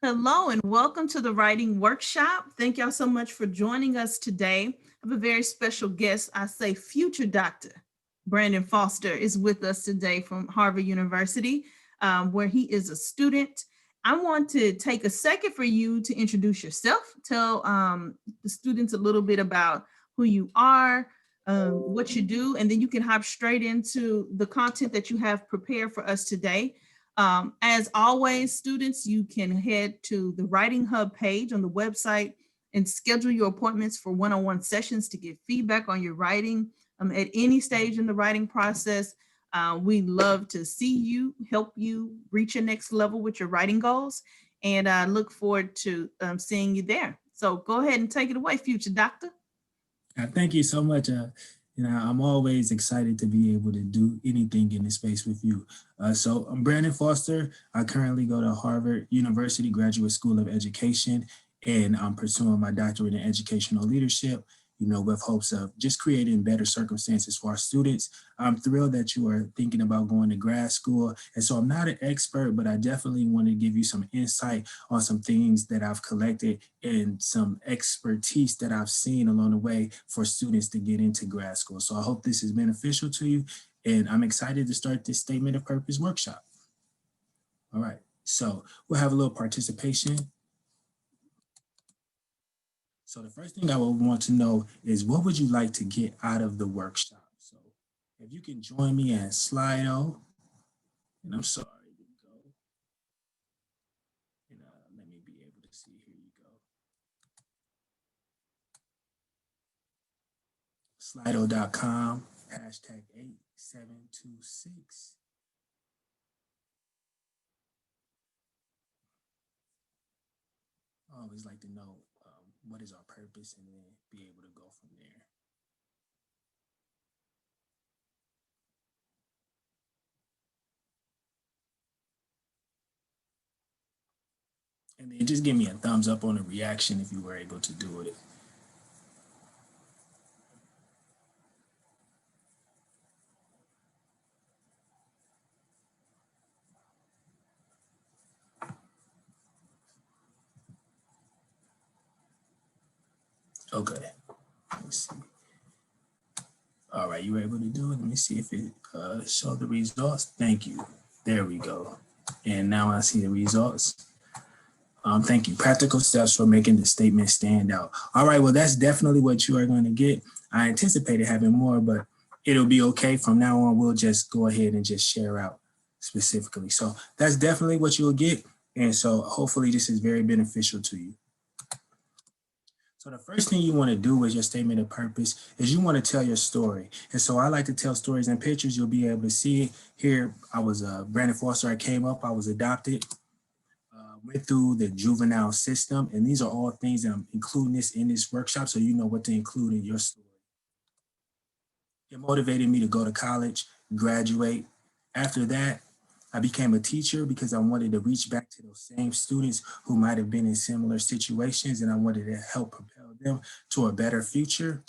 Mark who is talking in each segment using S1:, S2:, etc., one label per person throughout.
S1: Hello and welcome to the writing workshop. Thank y'all so much for joining us today. I have a very special guest. I say future doctor Brandon Foster is with us today from Harvard University, where he is a student. I want to take a second for you to introduce yourself. Tell the students a little bit about who you are, what you do, and then you can hop straight into the content that you have prepared for us today. As always, students, you can head to the Writing Hub page on the website and schedule your appointments for one-on-one sessions to get feedback on your writing at any stage in the writing process. We love to see you, help you reach your next level with your writing goals, and I look forward to seeing you there. So go ahead and take it away, future doctor.
S2: Thank you so much. I'm always excited to be able to do anything in this space with you. So I'm Brandon Foster. I currently go to Harvard University Graduate School of Education, and I'm pursuing my doctorate in educational leadership, with hopes of just creating better circumstances for our students. I'm thrilled that you are thinking about going to grad school. And so I'm not an expert, but I definitely want to give you some insight on some things that I've collected and some expertise that I've seen along the way for students to get into grad school. So I hope this is beneficial to you. And I'm excited to start this statement of purpose workshop. All right, so we'll have a little participation. So the first thing I would want to know is what would you like to get out of the workshop? So if you can join me at Slido, and I'm sorry, here you go. And let me be able to see, here you go. Slido.com, hashtag 8726. I always like to know what is our purpose and then be able to go from there. And then just give me a thumbs up on the reaction if you were able to do it. Okay, let's see. All right, you were able to do it. Let me see if it showed the results. Thank you. There we go. And now I see the results. Thank you. Practical steps for making the statement stand out. All right, well, that's definitely what you are going to get. I anticipated having more, but it'll be okay. From now on, we'll just go ahead and just share out specifically. So that's definitely what you'll get. And so hopefully this is very beneficial to you. So the first thing you want to do with your statement of purpose is you want to tell your story. And so I like to tell stories and pictures. You'll be able to see it here. I was Brandon Foster. I came up, I was adopted, went through the juvenile system. And these are all things that I'm including this in this workshop so you know what to include in your story. It motivated me to go to college, graduate. After that, I became a teacher because I wanted to reach back to those same students who might have been in similar situations, and I wanted to help propel them to a better future.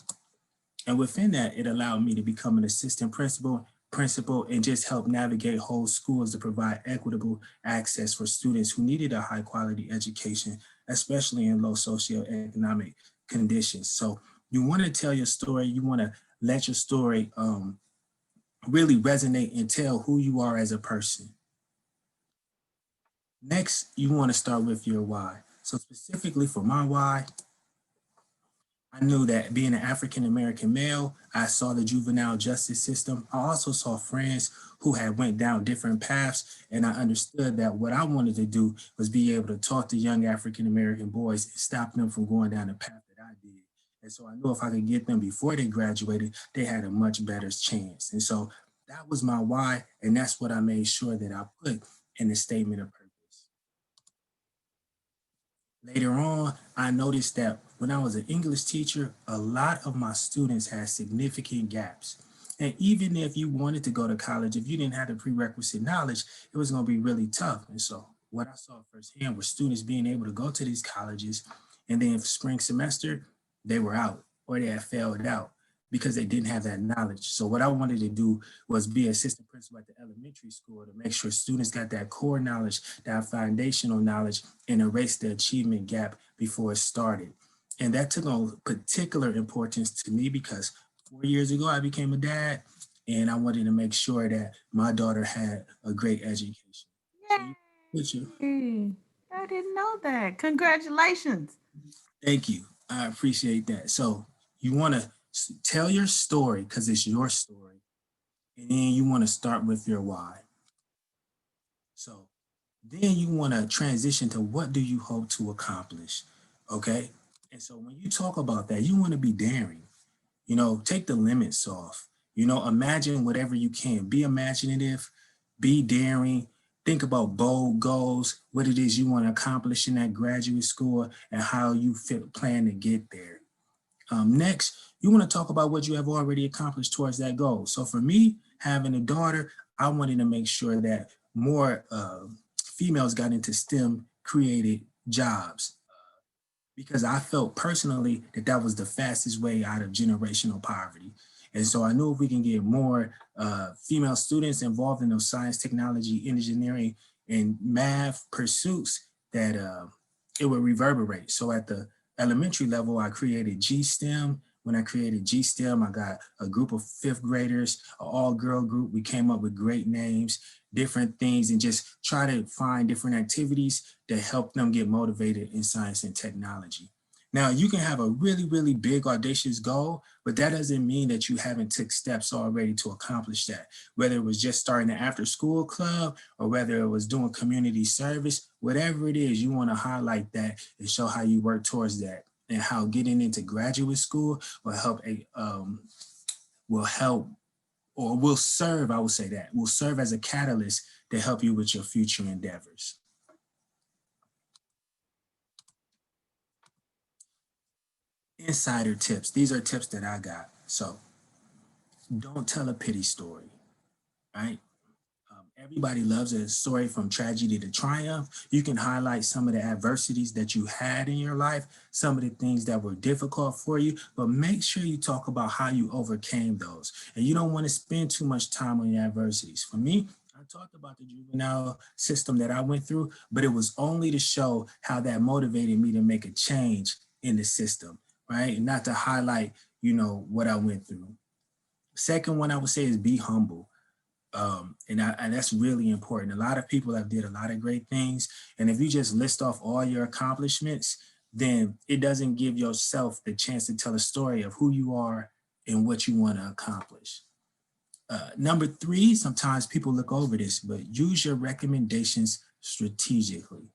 S2: And within that, it allowed me to become an assistant principal, and just help navigate whole schools to provide equitable access for students who needed a high quality education, especially in low socioeconomic conditions. So you want to tell your story, you want to let your story really resonate and tell who you are as a person. Next, you want to start with your why. So specifically for my why, I knew that being an African American male, I saw the juvenile justice system. I also saw friends who had went down different paths, and I understood that what I wanted to do was be able to talk to young African American boys and stop them from going down the path that I did. And so I knew if I could get them before they graduated, they had a much better chance. And so that was my why, and that's what I made sure that I put in the statement of purpose. Later on, I noticed that when I was an English teacher, a lot of my students had significant gaps. And even if you wanted to go to college, if you didn't have the prerequisite knowledge, it was going to be really tough. And so what I saw firsthand were students being able to go to these colleges, and then for spring semester, they were out or they had failed out. because they didn't have that knowledge. So what I wanted to do was be assistant principal at the elementary school to make sure students got that core knowledge, that foundational knowledge, and erase the achievement gap before it started. And that took on particular importance to me because 4 years ago I became a dad, and I wanted to make sure that my daughter had a great education. So you put your
S1: Yay. I didn't know that. Congratulations.
S2: Thank you. I appreciate that. So you want to tell your story because it's your story, and then you want to start with your why. So then you want to transition to what do you hope to accomplish, okay? And so when you talk about that, you want to be daring. Take the limits off. Imagine whatever you can. Be imaginative, be daring. Think about bold goals, what it is you want to accomplish in that graduate school, and how you plan to get there. Next, you want to talk about what you have already accomplished towards that goal. So for me, having a daughter, I wanted to make sure that more females got into STEM created jobs because I felt personally that that was the fastest way out of generational poverty. And so I knew if we can get more female students involved in those science, technology, engineering, and math pursuits, that it would reverberate. So at the elementary level, I created GSTEM. When I created GSTEM, I got a group of fifth graders, an all-girl group. We came up with great names, different things, and just try to find different activities that help them get motivated in science and technology. Now, you can have a really, really big, audacious goal, but that doesn't mean that you haven't took steps already to accomplish that. Whether it was just starting an after-school club or whether it was doing community service, whatever it is, you want to highlight that and show how you work towards that and how getting into graduate school will help or will serve, I would say that, will serve as a catalyst to help you with your future endeavors. Insider tips. These are tips that I got. So don't tell a pity story, right? Everybody loves a story from tragedy to triumph. You can highlight some of the adversities that you had in your life, some of the things that were difficult for you, but make sure you talk about how you overcame those. And you don't want to spend too much time on your adversities. For me, I talked about the juvenile system that I went through, but it was only to show how that motivated me to make a change in the system, right? And not to highlight, what I went through. Second one I would say is be humble. And that's really important. A lot of people have did a lot of great things. And if you just list off all your accomplishments, then it doesn't give yourself the chance to tell a story of who you are and what you want to accomplish. Number three, sometimes people look over this, but use your recommendations strategically.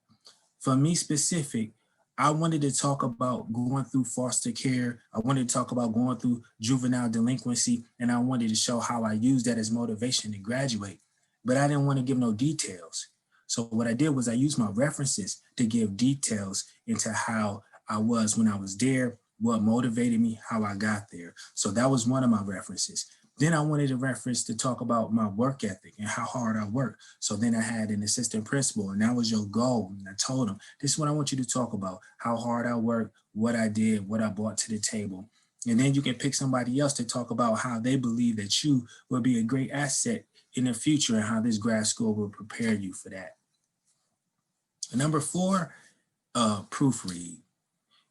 S2: For me specific, I wanted to talk about going through foster care. I wanted to talk about going through juvenile delinquency, and I wanted to show how I used that as motivation to graduate. But I didn't want to give no details. So what I did was I used my references to give details into how I was when I was there, what motivated me, how I got there. So that was one of my references. Then I wanted a reference to talk about my work ethic and how hard I work. So then I had an assistant principal, and that was your goal. And I told him, this is what I want you to talk about, how hard I work, what I did, what I brought to the table. And then you can pick somebody else to talk about how they believe that you will be a great asset in the future and how this grad school will prepare you for that. Number four, proofread.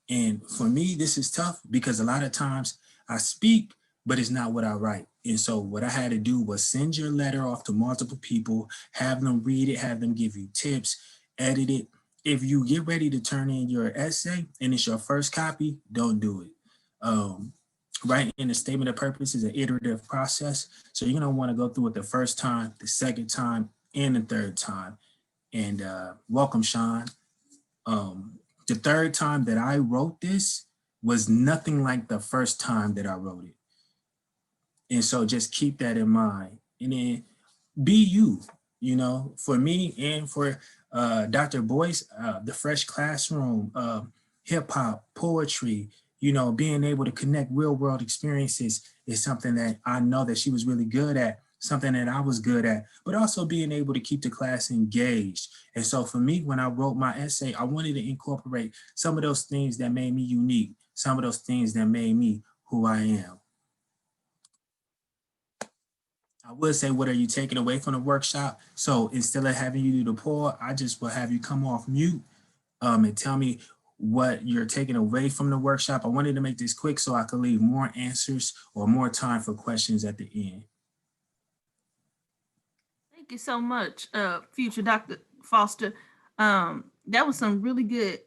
S2: And for me, this is tough because a lot of times I speak, but it's not what I write. And so what I had to do was send your letter off to multiple people, have them read it, have them give you tips, edit it. If you get ready to turn in your essay and it's your first copy, don't do it. Writing in a statement of purpose is an iterative process. So you're going to want to go through it the first time, the second time, and the third time. And welcome, Sean. The third time that I wrote this was nothing like the first time that I wrote it. And so just keep that in mind. And then be you, for me and for Dr. Boyce, the Fresh Classroom, hip hop, poetry, being able to connect real world experiences is something that I know that she was really good at, something that I was good at, but also being able to keep the class engaged. And so for me, when I wrote my essay, I wanted to incorporate some of those things that made me unique, some of those things that made me who I am. I would say, what are you taking away from the workshop? So instead of having you do the poll, I just will have you come off mute and tell me what you're taking away from the workshop. I wanted to make this quick so I could leave more answers or more time for questions at the end.
S1: Thank you so much, future Dr. Foster. That was some really good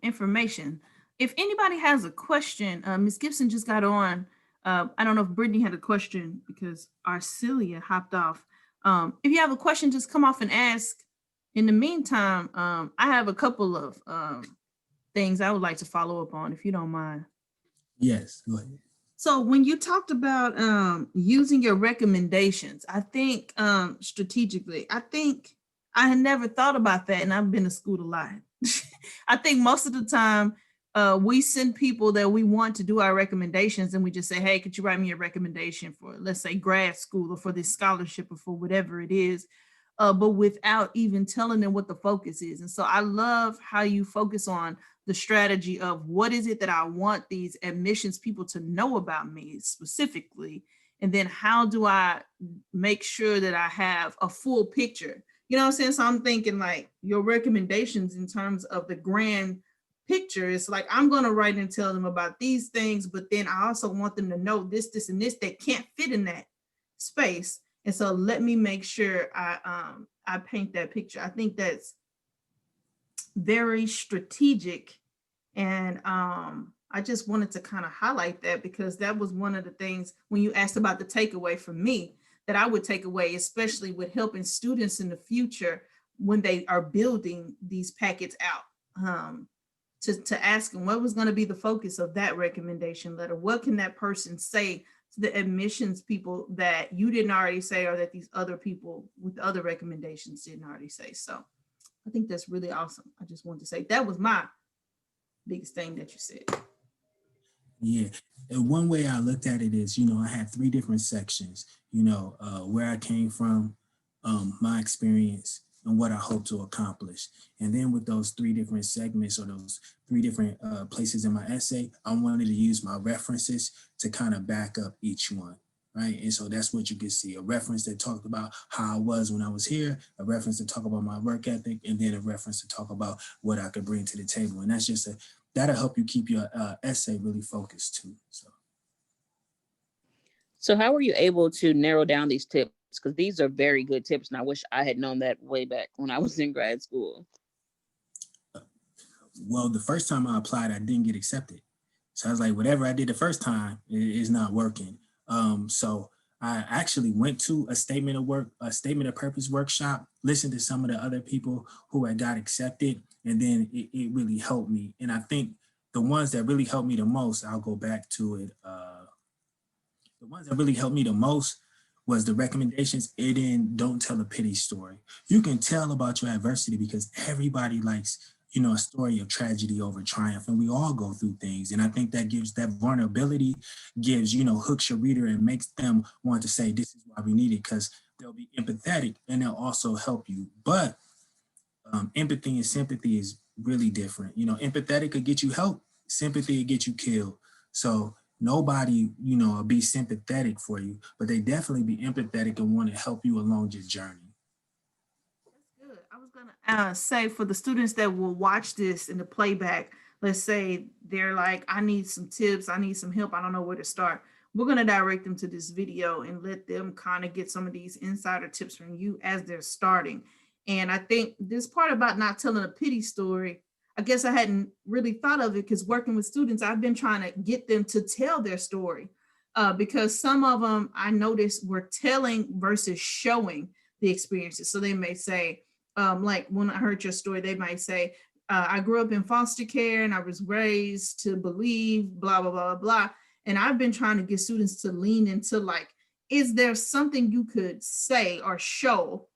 S1: information. If anybody has a question, Ms. Gibson just got on. I don't know if Brittany had a question because Arcelia hopped off. If you have a question, just come off and ask. In the meantime, I have a couple of things I would like to follow up on, if you don't mind.
S2: Yes, go ahead.
S1: So when you talked about using your recommendations, I think strategically, I think I had never thought about that, and I've been to school a lot. I think most of the time we send people that we want to do our recommendations, and we just say, "Hey, could you write me a recommendation for, let's say, grad school or for this scholarship or for whatever it is," but without even telling them what the focus is. And so I love how you focus on the strategy of what is it that I want these admissions people to know about me specifically, and then how do I make sure that I have a full picture. You know what I'm saying? So I'm thinking like your recommendations in terms of the grand picture is like, I'm going to write and tell them about these things, but then I also want them to know this and this that can't fit in that space. And so let me make sure I paint that picture. I think that's very strategic. And I just wanted to kind of highlight that because that was one of the things when you asked about the takeaway from me that I would take away, especially with helping students in the future when they are building these packets out, to ask them what was going to be the focus of that recommendation letter. What can that person say to the admissions people that you didn't already say, or that these other people with other recommendations didn't already say? So I think that's really awesome. I just wanted to say that was my biggest thing that you said.
S2: Yeah. And one way I looked at it is, I had three different sections, where I came from, my experience, and what I hope to accomplish. And then with those three different segments or those three different places in my essay, I wanted to use my references to kind of back up each one. Right. And so that's what you can see, a reference that talked about how I was when I was here, a reference to talk about my work ethic, and then a reference to talk about what I could bring to the table. And that's just that'll help you keep your essay really focused too.
S3: So how were you able to narrow down these tips? Because these are very good tips, and I wish I had known that way back when I was in grad school.
S2: Well, the first time I applied, I didn't get accepted. So I was like, whatever I did the first time is not working. So I actually went to a statement of purpose workshop, listened to some of the other people who had got accepted, and then it really helped me. And I think the ones that really helped me the most, I'll go back to it. The ones that really helped me the most was the recommendations. And then don't tell a pity story. You can tell about your adversity because everybody likes, a story of tragedy over triumph, and we all go through things. And I think that gives that vulnerability, hooks your reader and makes them want to say, this is why we need it, because they'll be empathetic and they'll also help you. But empathy and sympathy is really different. Empathetic could get you help, sympathy could get you killed. So nobody, will be sympathetic for you, but they definitely be empathetic and want to help you along your journey.
S1: That's good. I was gonna say for the students that will watch this in the playback, let's say they're like, I need some tips, I need some help, I don't know where to start. We're gonna direct them to this video and let them kind of get some of these insider tips from you as they're starting. And I think this part about not telling a pity story, I guess I hadn't really thought of it because working with students, I've been trying to get them to tell their story because some of them I noticed were telling versus showing the experiences. So they may say, like when I heard your story, they might say, I grew up in foster care and I was raised to believe blah, blah, blah, blah. And I've been trying to get students to lean into like, is there something you could say or show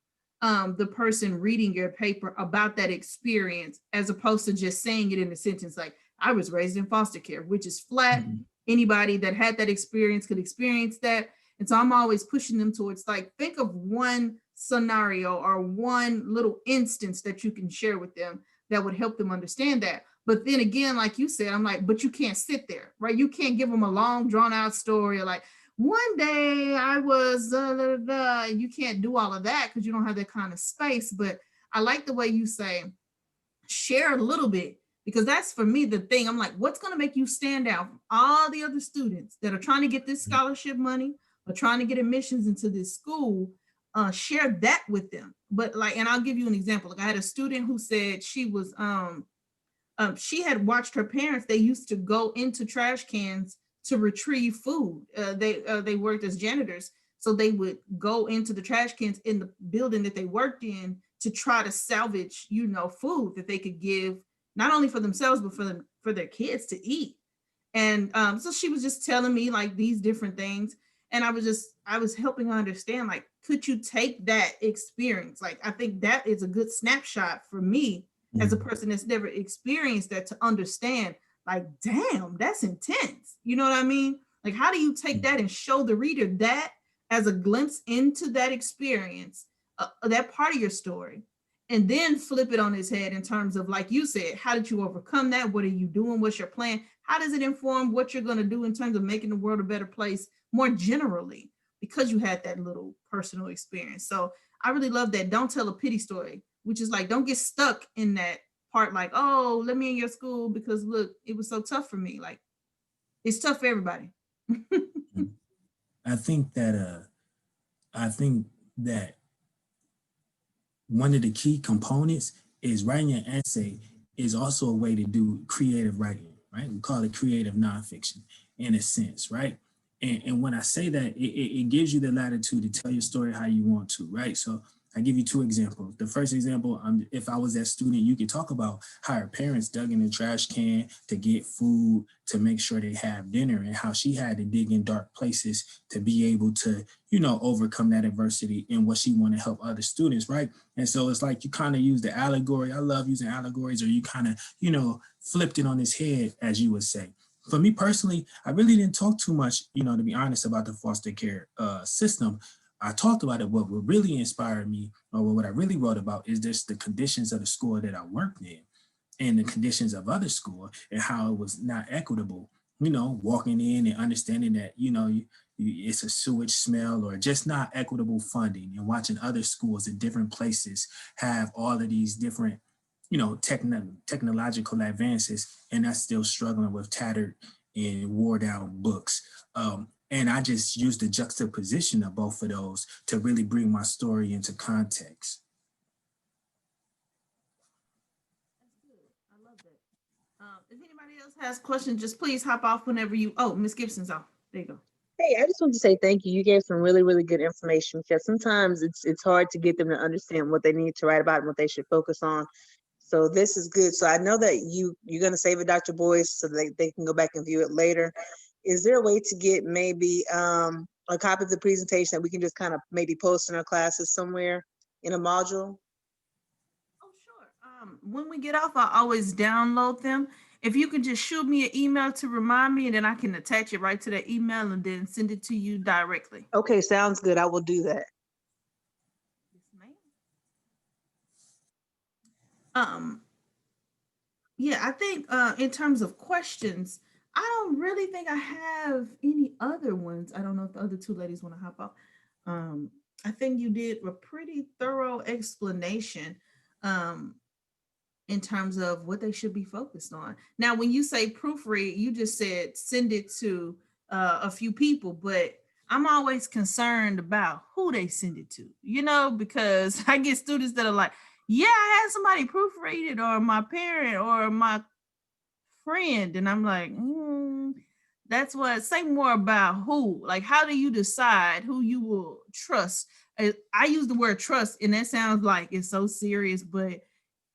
S1: the person reading your paper about that experience, as opposed to just saying it in a sentence like, I was raised in foster care, which is flat. Mm-hmm. Anybody that had that experience could experience that. And so I'm always pushing them towards like, think of one scenario or one little instance that you can share with them that would help them understand that. But then again, like you said, I'm like, but you can't sit there, right? You can't give them a long drawn out story or like, one day I was, you can't do all of that because you don't have that kind of space. But I like the way you say, share a little bit, because that's for me the thing. I'm like, what's going to make you stand out from all the other students that are trying to get this scholarship money or trying to get admissions into this school? Share that with them. But like, and I'll give you an example. Like I had a student who said she had watched her parents. They used to go into trash cans to retrieve food. They worked as janitors, so they would go into the trash cans in the building that they worked in to try to salvage, food that they could give not only for themselves but for their kids to eat. And so she was just telling me like these different things, and I was helping her understand, like, could you take that experience? Like, I think that is a good snapshot for me as a person that's never experienced that, to understand, like, damn, that's intense. You know what I mean? Like, how do you take that and show the reader that as a glimpse into that experience, that part of your story, and then flip it on his head in terms of, like you said, how did you overcome that? What are you doing? What's your plan? How does it inform what you're going to do in terms of making the world a better place more generally, because you had that little personal experience? So I really love that. Don't tell a pity story, which is like, don't get stuck in that part, like, oh, let me in your school because look, it was so tough for me. Like, it's tough for everybody.
S2: I think that I think that one of the key components is writing an essay is also a way to do creative writing, right? We call it creative nonfiction in a sense, right? And when I say that, it gives you the latitude to tell your story how you want to, right? So I give you two examples. The first example, if I was that student, you could talk about how her parents dug in the trash can to get food, to make sure they have dinner, and how she had to dig in dark places to be able to, overcome that adversity and what she wanted to help other students, right? And so it's like you kind of use the allegory. I love using allegories, or you kind of, flipped it on his head, as you would say. For me personally, I really didn't talk too much, to be honest, about the foster care system. I talked about it. What really inspired me, or what I really wrote about, is just the conditions of the school that I worked in and the conditions of other school, and how it was not equitable, walking in and understanding that, it's a sewage smell, or just not equitable funding, and watching other schools in different places have all of these different, technological advances, and that's still struggling with tattered and wore down books. And I just used the juxtaposition of both of those to really bring my story into context.
S1: That's good. I love that. If anybody else has questions, just please hop off whenever you. Oh, Miss Gibson's off. There you go.
S4: Hey, I just want to say thank you. You gave some really, really good information, because sometimes it's hard to get them to understand what they need to write about and what they should focus on. So this is good. So I know that you're going to save it, Dr. Boyce, so they can go back and view it later. Is there a way to get maybe a copy of the presentation that we can just kind of maybe post in our classes somewhere in a module?
S1: Oh, sure. When we get off, I always download them. If you can just shoot me an email to remind me, and then I can attach it right to that email and then send it to you directly.
S4: Okay, sounds good. I will do that.
S1: Yes, ma'am. Yeah, I think in terms of questions, I don't really think I have any other ones. I don't know if the other two ladies want to hop off. I think you did a pretty thorough explanation um, in terms of what they should be focused on. Now, when you say proofread, you just said send it to a few people, but I'm always concerned about who they send it to, because I get students that are like, yeah, I had somebody proofread it, or my parent or my friend. And I'm like, that's what, say more about who. Like, how do you decide who you will trust? I use the word trust, and that sounds like it's so serious, but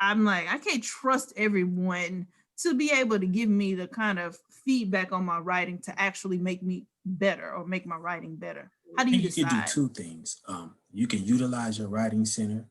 S1: I'm like, I can't trust everyone to be able to give me the kind of feedback on my writing to actually make me better or make my writing better. How do you
S2: You can do
S1: decide?
S2: two things. You can utilize your writing center,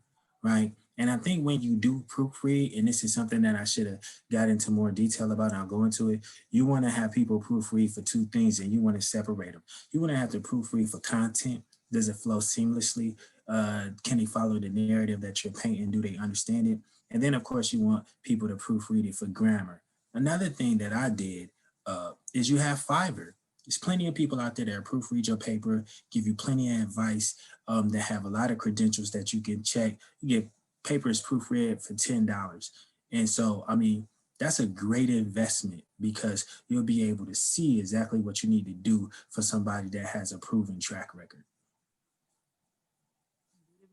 S2: right? And I think when you do proofread, and this is something that I should have got into more detail about, and I'll go into it, you want to have people proofread for two things, and you want to separate them. You want to have to proofread for content. Does it flow seamlessly? Can they follow the narrative that you're painting? Do they understand it? And then, of course, you want people to proofread it for grammar. Another thing that I did is you have Fiverr. there's plenty of people out there that proofread your paper, give you plenty of advice, that have a lot of credentials that you can check. You get papers proofread for $10. And so, I mean, that's a great investment because you'll be able to see exactly what you need to do for somebody that has a proven track record.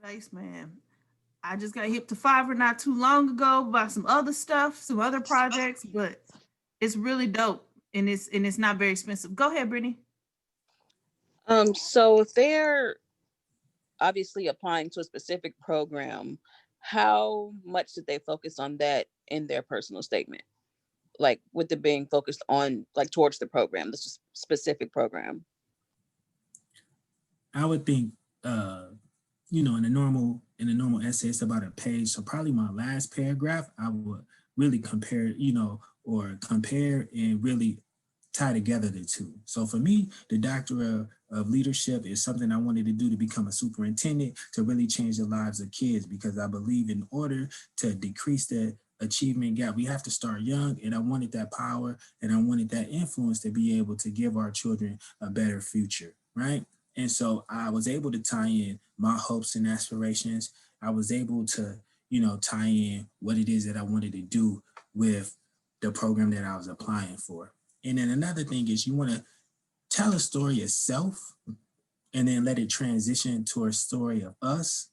S1: Advice, man. I just got hip to Fiverr not too long ago by some other stuff, some other projects, but it's really dope and it's not very expensive. Go ahead, Brittany.
S3: So if they're obviously applying to a specific program, how much did they focus on that in their personal statement? Like with it being focused on like towards the program, this specific program.
S2: I would think, in a normal essay, it's about a page. So probably my last paragraph, I would really compare, or compare and really tie together the two. So for me, the doctorate of leadership is something I wanted to do to become a superintendent to really change the lives of kids, because I believe in order to decrease the achievement gap, we have to start young. And I wanted that power and I wanted that influence to be able to give our children a better future, right? And so I was able to tie in my hopes and aspirations. I was able to, tie in what it is that I wanted to do with the program that I was applying for. And then another thing is you want to tell a story of self and then let it transition to a story of us.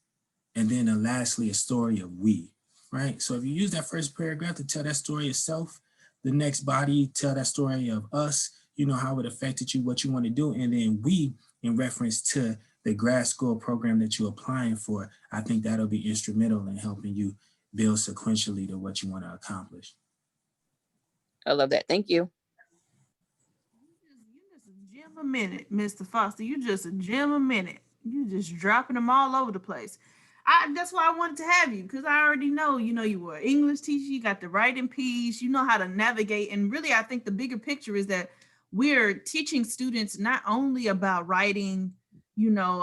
S2: And then lastly, a story of we, right? So if you use that first paragraph to tell that story of self, the next body, tell that story of us, how it affected you, what you want to do. And then we, in reference to the grad school program that you're applying for, I think that'll be instrumental in helping you build sequentially to what you want to accomplish.
S3: I love that. Thank you.
S1: You just a gem a minute, Mr. Foster. You just a gem a minute. You just dropping them all over the place. That's why I wanted to have you, because I already know, you were an English teacher, you got the writing piece, you know how to navigate. And really, I think the bigger picture is that we're teaching students not only about writing,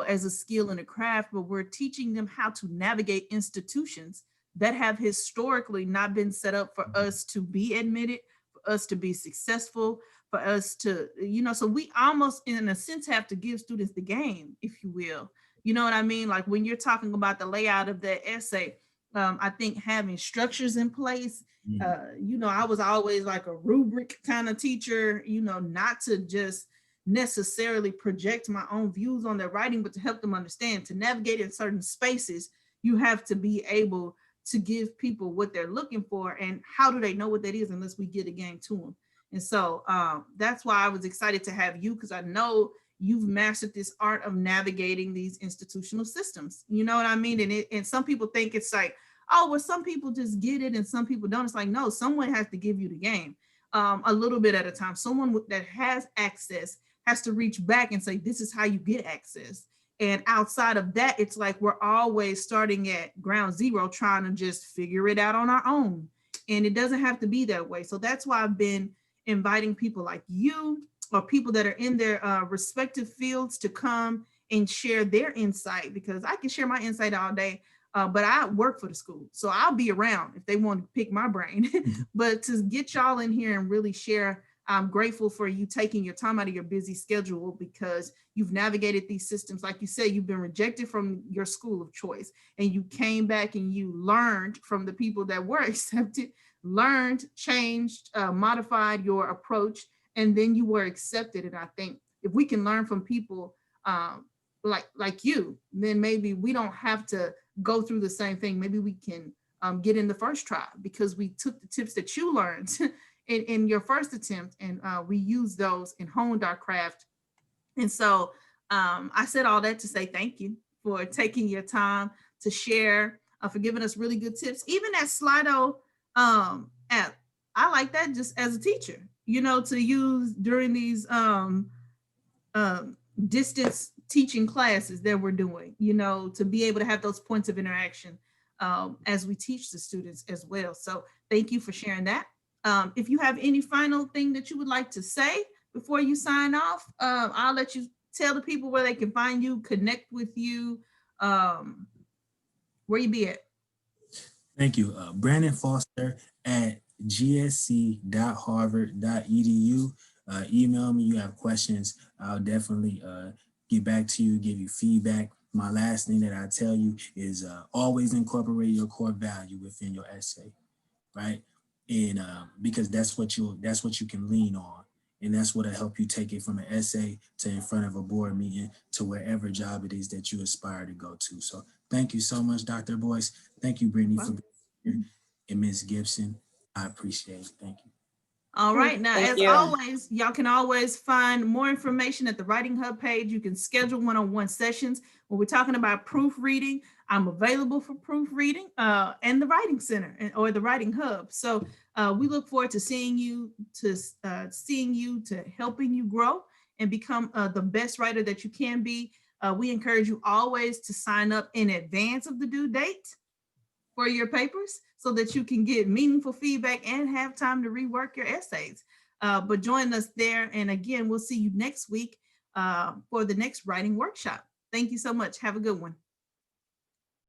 S1: as a skill and a craft, but we're teaching them how to navigate institutions that have historically not been set up for us to be admitted, for us to be successful, for us to, so we almost in a sense have to give students the game, if you will. You know what I mean? Like when you're talking about the layout of that essay, I think having structures in place, I was always like a rubric kind of teacher, not to just necessarily project my own views on their writing, but to help them understand, to navigate in certain spaces, you have to be able to give people what they're looking for. And how do they know what that is unless we get a game to them? And so that's why I was excited to have you, because I know you've mastered this art of navigating these institutional systems. You know what I mean? And some people think it's like, oh, well, some people just get it and some people don't. It's like, no, someone has to give you the game a little bit at a time. Someone that has access has to reach back and say, this is how you get access. And outside of that, it's like we're always starting at ground zero, trying to just figure it out on our own. And it doesn't have to be that way. So that's why I've been inviting people like you or people that are in their respective fields to come and share their insight, because I can share my insight all day, but I work for the school. So I'll be around if they want to pick my brain. But to get y'all in here and really share, I'm grateful for you taking your time out of your busy schedule, because you've navigated these systems. Like you said, you've been rejected from your school of choice and you came back and you learned from the people that were accepted, learned, changed, modified your approach, and then you were accepted. And I think if we can learn from people like you, then maybe we don't have to go through the same thing. Maybe we can get in the first try, because we took the tips that you learned in your first attempt, and we used those and honed our craft. And so I said all that to say thank you for taking your time to share, for giving us really good tips. Even that Slido app, I like that just as a teacher, to use during these distance teaching classes that we're doing, to be able to have those points of interaction as we teach the students as well. So thank you for sharing that. If you have any final thing that you would like to say before you sign off, I'll let you tell the people where they can find you, connect with you, where you be at.
S2: Thank you. Brandon Foster at gsc.harvard.edu. email me. You have questions, I'll definitely get back to you, give you feedback. My last thing that I tell you is always incorporate your core value within your essay, right? And because that's what you can lean on, and that's what'll help you take it from an essay to in front of a board meeting to wherever job it is that you aspire to go to. So thank you so much, Dr. Boyce. Thank you, Brittany, for being here, and Ms. Gibson. I appreciate it. Thank you.
S1: All right. Now,
S3: Thank
S1: as
S3: you.
S1: always, y'all can always find more information at the Writing Hub page. You can schedule one-on-one sessions. When we're talking about proofreading, I'm available for proofreading and the Writing Center or the Writing Hub. So we look forward to seeing you, to helping you grow and become the best writer that you can be. We encourage you always to sign up in advance of the due date for your papers so that you can get meaningful feedback and have time to rework your essays. But join us there. And again, we'll see you next week for the next writing workshop. Thank you so much. Have a good one.